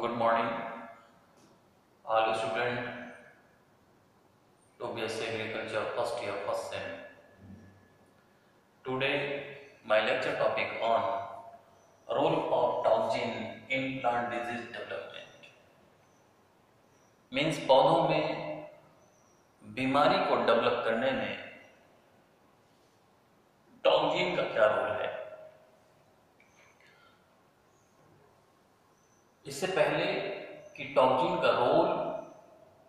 Good morning, all student to BSc Agriculture first year first sem. Today, my lecture topic on role of toxin in plant disease development. Means पौधों में बीमारी को develop करने में toxin का क्या role है। इससे पहले कि टॉक्सिन का रोल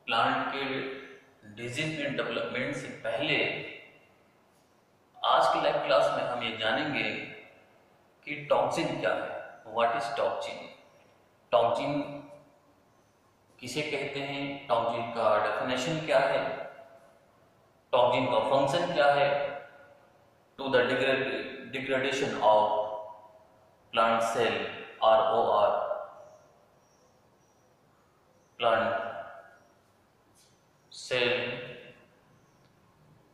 प्लांट के डिजीज में डेवलपमेंट से पहले आज की लाइव क्लास में हम ये जानेंगे कि टॉक्सिन क्या है। व्हाट इज टॉक्सिन, टॉक्सिन किसे कहते हैं, टॉक्सिन का डेफिनेशन क्या है, टॉक्सिन का फंक्शन क्या है to the degradation of plant cell ROR, plant cell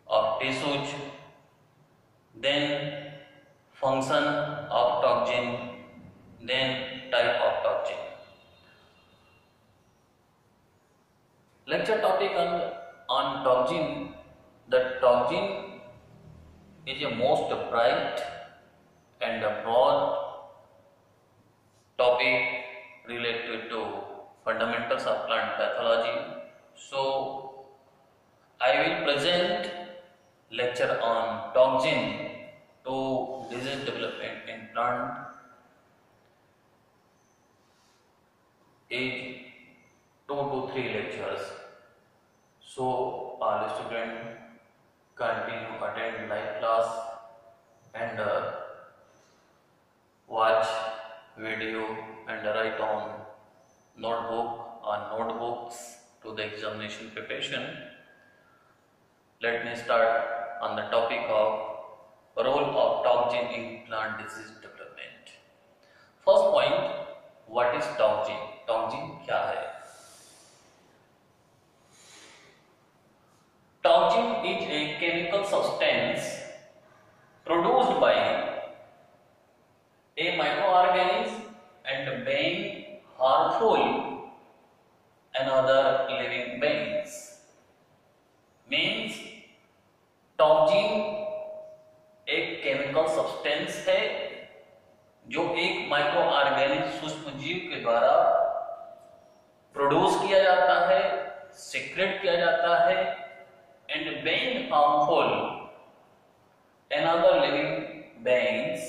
of tissues, then function of toxin, then type of toxin. Lecture topic on toxin. The toxin is a most bright and a broad topic related to fundamentals of plant pathology. So I will present lecture on toxin to disease development in plant is 2 to 3 lectures. So all students continue attend live class and watch video and write on notebooks to the examination preparation. Let me start on the topic of role of toxin in plant disease development. First point, what is toxin? Toxin क्या है? Toxin is a chemical substance produced by a microorganism and being harmful another living beings. Means toxin एक chemical substance है जो एक micro organic सूक्ष्म जीव के द्वारा प्रोड्यूस किया जाता है, सीक्रेट किया जाता है and being harmful another living beings,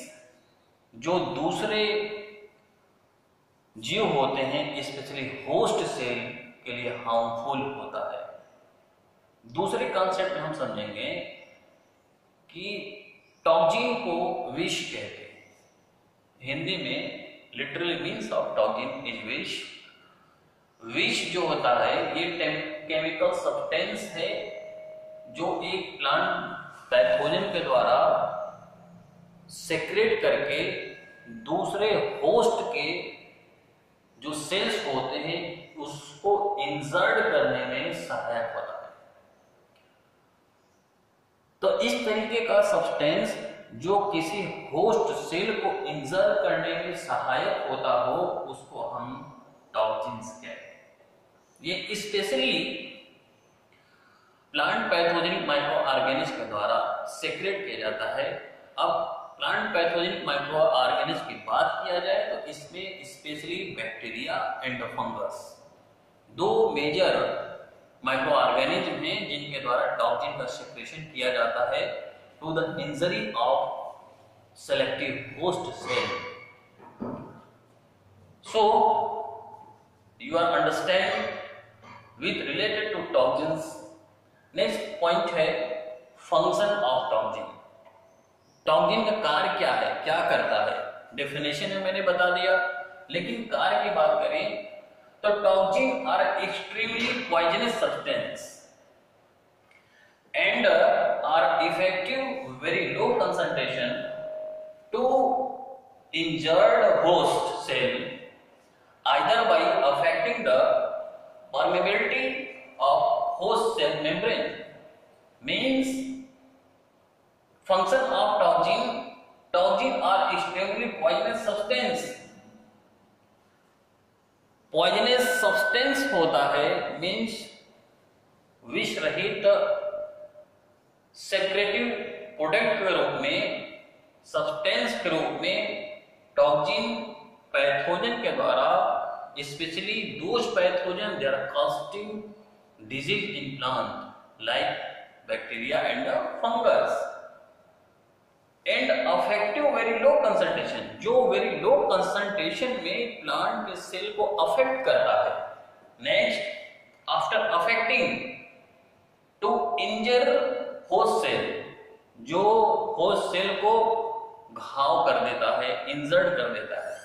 जो दूसरे जीव होते हैं स्पेशली होस्ट सेल के लिए हार्मफुल होता है। दूसरे कॉन्सेप्ट में हम समझेंगे कि टॉक्सिन को विष कहते हैं। हिंदी में literally means of toxin is विष। विष जो होता है ये केमिकल सब्सटेंस है जो एक प्लांट पैथोजन के द्वारा सेक्रेट करके दूसरे होस्ट के जो सेल्स होते हैं उसको इंसर्ट करने में सहायक होता है। तो इस तरीके का सब्सटेंस जो किसी होस्ट सेल को इंसर्ट करने में सहायक होता हो उसको हम टॉक्सिन्स कहते हैं। ये specially plant pathogenic micro organism के द्वारा सेक्रेट किया जाता है। अब प्लांट पैथोजेनिक माइक्रो ऑर्गेनिज्म की बात किया जाए तो इसमें स्पेशली बैक्टीरिया एंड फंगस दो मेजर माइक्रो ऑर्गेनिज्म हैं जिनके द्वारा टॉक्सिन का सेक्रेशन किया जाता है to the injury of selective host cell. So you are understand with related to toxins. Next point है फंक्शन ऑफ टॉक्सिन। टॉक्सिन का कार्य क्या है, क्या करता है? डेफिनेशन में मैंने बता दिया, लेकिन कार्य की बात करें तो toxin are extremely poisonous substance and are effective very low concentration to injured host cell either by affecting the permeability of host cell membrane. Means function of toxin are extremely poisonous substance poisonous substance होता है, means विष रहित सेक्रेटिव product के रूप में, substance के रूप में टॉक्सिन पैथोजन के द्वारा, specially those pathogen they are causing disease in plant like bacteria and fungus and affective very low concentration, जो वेरी लो कंसंट्रेशन में प्लांट के सेल को अफेक्ट करता है। Next, after affecting to injure host cell, जो host cell को घाव कर देता है, इंजर्ड कर देता है,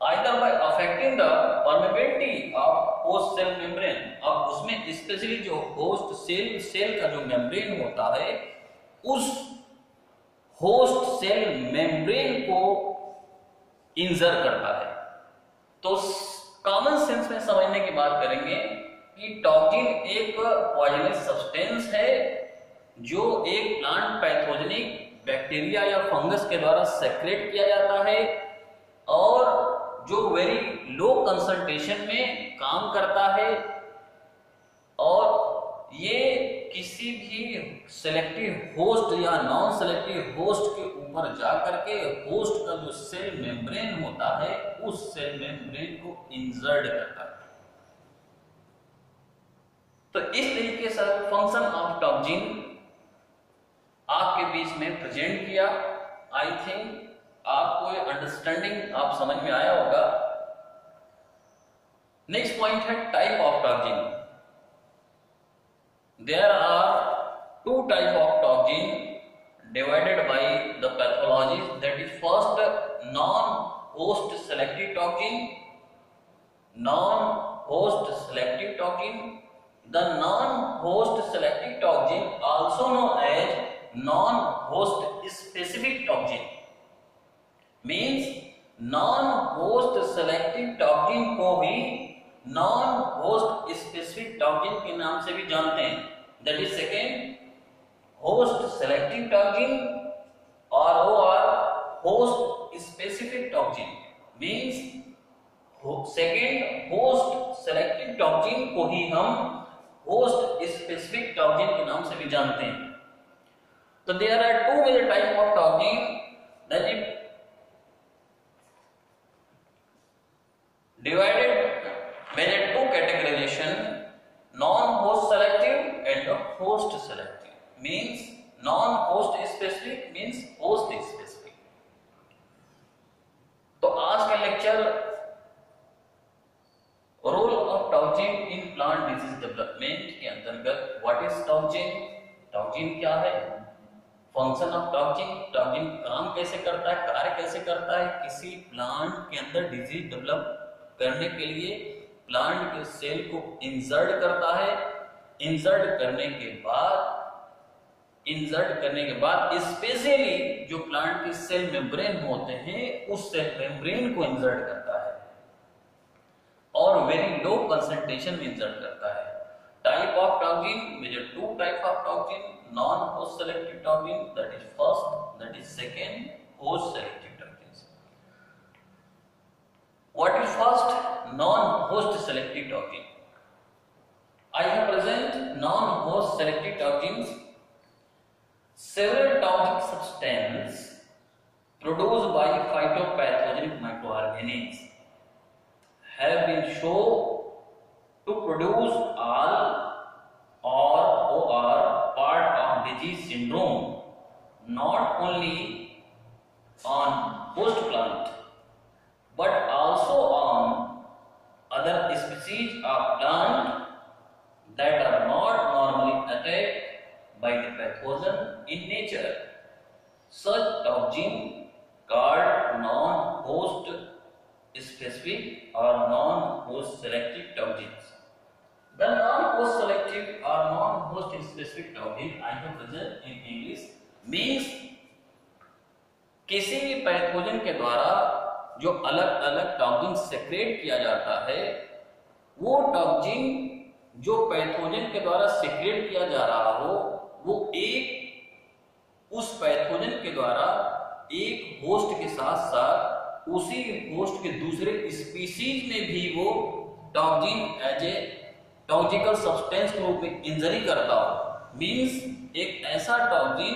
either by affecting the permeability of host cell membrane. अब उसमें स्पेशली जो होस्ट सेल का जो मेम्ब्रेन होता है, उस होस्ट सेल मेम्ब्रेन को इंजर करता है। तो कॉमन सेंस में समझने की बात करेंगे कि टॉक्सिन एक पॉइजनस सब्सटेंस है जो एक प्लांट पैथोजेनिक बैक्टीरिया या फंगस के द्वारा सेक्रेट किया जाता है और जो वेरी लो कंसंट्रेशन में काम करता है, और ये किसी भी सेलेक्टिव होस्ट या नॉन सेलेक्टिव होस्ट के ऊपर जाकर के होस्ट का जो सेल मेम्ब्रेन होता है, उस सेल मेम्ब्रेन को इंजर्ड करता है। तो इस तरीके से फंक्शन ऑफ टॉक्सिन आपके बीच में प्रेजेंट किया। आई थिंक आपको ये अंडरस्टैंडिंग आप समझ में आया होगा। नेक्स्ट पॉइंट है type of toxin. There are two type of toxin divided by the pathologies, that is first non-host selective toxin, non-host selective toxin. The non-host selective toxin also known as non-host specific toxin, means non-host selective toxin को भी non-host specific toxin के नाम से भी जानते हैं। That is second host selective toxin or host specific toxin, means second host selective toxin को ही हम host specific toxin के नाम से भी जानते हैं। तो there are two major type of toxin, that is divided major two categorization, non-host selective and host selective, means non-host specific means host specific। तो आज का lecture role of toxin in plant disease development के अंतर्गत what is toxin, toxin क्या है, function of toxin, toxin काम कैसे करता है, कार्य कैसे करता है, किसी प्लांट के अंदर डिजीज डेवलप करने के लिए प्लांट के सेल को इंसर्ट करता है, इंसर्ट करने के बाद स्पेशली जो प्लांट के सेल मेम्ब्रेन होते हैं, उस सेल मेम्ब्रेन को इंसर्ट करता है और वेरी लो कंसंट्रेशन में इंसर्ट करता है। Type of toxin, major two type of toxin, non host selective toxin, that is first, that is second host selective toxin. What is first? Non-host selective toxin. I have present non-host selective toxins. Several toxic substances produced by phytopathogenic microorganisms have been shown to produce all or part of disease syndrome, not only on host plant but also on other species of plant that are not normally attacked by the pathogen in nature. Such toxin called non-host specific or non-host selective toxins. The non-host selective or non-host specific toxin I have present in English means किसी भी pathogen के द्वारा जो अलग अलग toxin secret किया जाता है, वो टॉक्सिन जो पैथोजन के द्वारा सेक्रेट किया जा रहा हो, वो उस पैथोजन के द्वारा एक होस्ट के साथ साथ उसी होस्ट के दूसरे स्पीसीज में भी वो टॉक्सिन एज ए टॉक्सिकल सब्सटेंस के रूप में इंजरी करता हो। मींस एक ऐसा टॉक्सिन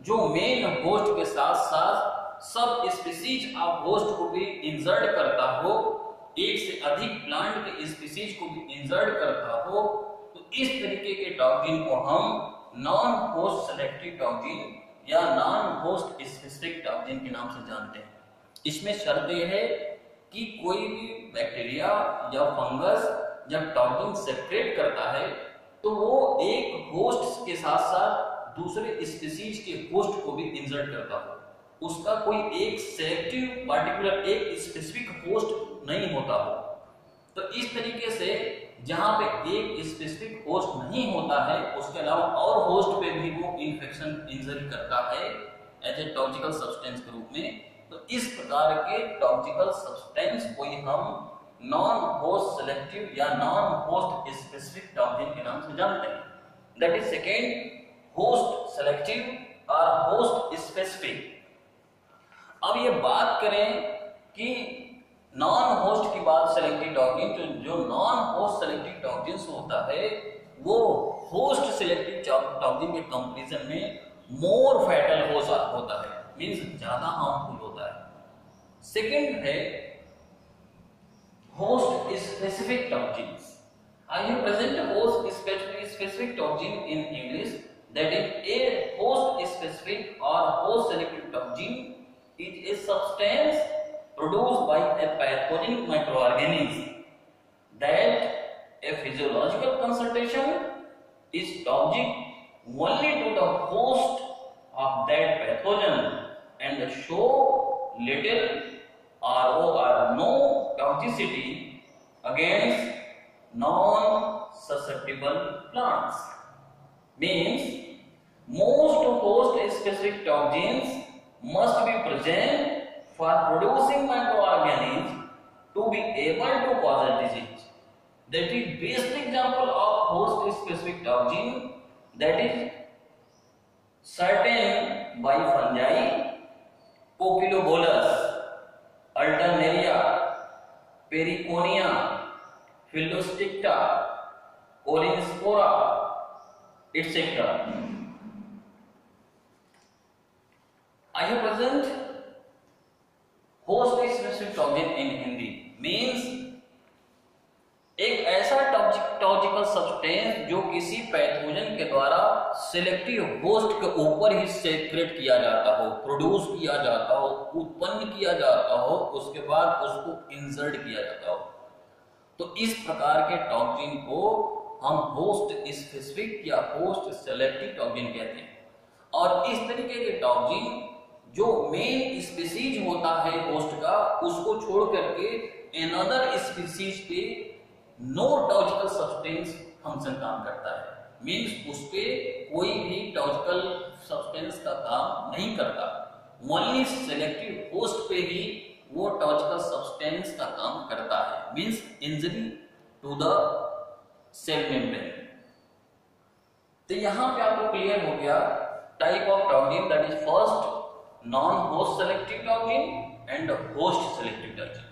जो मेन होस्ट के साथ साथ सब स्पीसीज ऑफ होस्ट को भी इंजर्ड करता हो, एक से अधिक प्लांट के स्पीसीज को भी इंजर्ड करता हो, तो इस तरीके के टॉक्सिन को हम नॉन होस्ट सेलेक्टिव टॉक्सिन या नॉन होस्ट स्पेसिफिक टॉक्सिन के नाम से जानते हैं। इसमें शर्त यह है कि कोई भी बैक्टीरिया या फंगस जब टॉक्सिन सेक्रेट करता है तो वो एक होस्ट के साथ साथ दूसरे स्पीसीज के होस्ट को भी इंजर्ट करता हो, उसका कोई एक सेलेक्टिव पार्टिकुलर एक स्पेसिफिक होस्ट नहीं होता हो। तो इस तरीके से जहां पे एक स्पेसिफिक होस्ट नहीं होता है उसके अलावा और होस्ट पे भी वो इन्फेक्शन इंजरी करता है एज ए टॉक्सिकल सब्सटेंस के रूप में। तो इस प्रकार के टॉक्सिकल सब्सटेंस को ही हम नॉन होस्ट सेलेक्टिव या नॉन होस्ट स्पेसिफिक टॉक्सिन के नाम से जानते हैं। That is second, host selective और होस्ट स्पेसिफिक। अब ये बात करें कि नॉन होस्ट की बात सेलेक्टिव टॉक्सिन, तो जो नॉन होस्ट सेलेक्टिव टॉक्सिन होता है वो होस्ट सेलेक्टिव टॉक्सिन के कंपैरिजन में मोर फैटल होता है, मींस ज्यादा हार्मफुल होता है। सेकंड है host specific toxins. I have present host specific toxin in English, that is a host specific or host selective toxin is a substance produced by a pathogenic microorganism that a physiological concentration is toxic only to the host of that pathogen and show little or no toxicity against non-susceptible plants. Means most host specific toxins must be present for producing microorganisms to be able to cause a disease. That is best example of host specific toxin, that is certain by fungi, Cotylobolus, Alternaria, Periconia, Phyllostricta, Olinspora, etc. I have present host specific toxin in Hindi means एक ऐसा टॉक्सिकल substance जो किसी pathogen के द्वारा selective host के ऊपर ही secret किया जाता हो, प्रोड्यूस किया जाता हो, उत्पन्न किया जाता हो, उसके बाद उसको इंसर्ट किया जाता हो। तो इस प्रकार के टॉक्सिन को हम होस्ट स्पेसिफिक या होस्ट सेलेक्टिव टॉक्सिन कहते हैं। और इस तरीके के टॉक्सिन जो मेन स्पीसीज होता है होस्ट का, उसको छोड़ करके अनदर स्पीसीज पे नो टॉक्सिकल सब्सटेंस फंक्शन काम करता है। मींस उस पे कोई भी टॉक्सिकल सब्सटेंस का काम नहीं करता, ओनली सेलेक्टिव होस्ट पे ही वो टॉक्सिकल सब्सटेंस का काम करता है, means injury to the cell membrane. तो यहां पे आपको क्लियर हो गया type of toxin, that is first non host selective toxin and host selective toxin.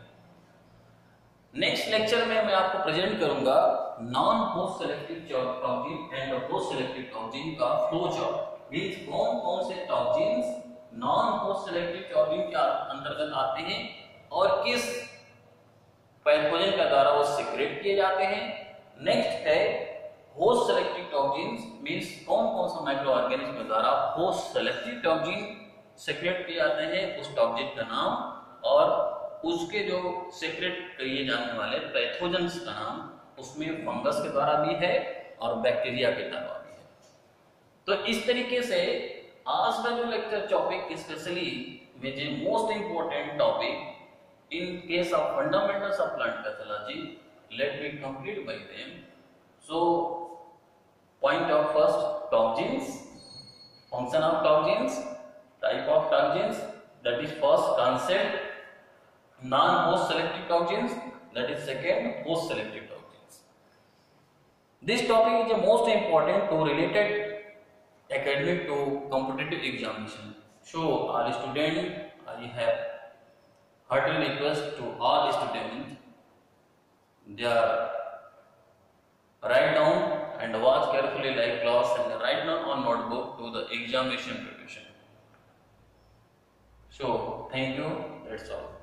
Next lecture में मैं आपको प्रेजेंट करूंगा non host selective toxin and host selective toxin का फ्लो चार्ट, मींस कौन कौन से toxins non host selective toxin के अंतर्गत आते हैं और किस पैथोजन के द्वारा वो सीक्रेट किए जाते हैं। नेक्स्ट है होस्ट सेलेक्टिव टॉक्सिन्स, मींस कौन कौन सा माइक्रो ऑर्गेनिज्म के द्वारा होस्ट सेलेक्टिव टॉक्सिन सीक्रेट किए जाते हैं, उस टॉक्सिन का नाम और उसके जो सीक्रेट किए जाने वाले पैथोजेंस का नाम, उसमें फंगस के द्वारा भी है और बैक्टीरिया के द्वारा भी है। तो इस तरीके से आज का जो lecture topic specially which is most important topic in case of fundamentals of plant pathology, let me complete bye them. So point of first toxins, function of toxins, type of toxins, that is first concept non-host selective toxins, that is second host selective toxins. This topic is the most important to related academic to competitive examination. So all students, I have hearty request to all students, they are write down and watch carefully like class and write down on notebook to the examination preparation. So thank you, that's all.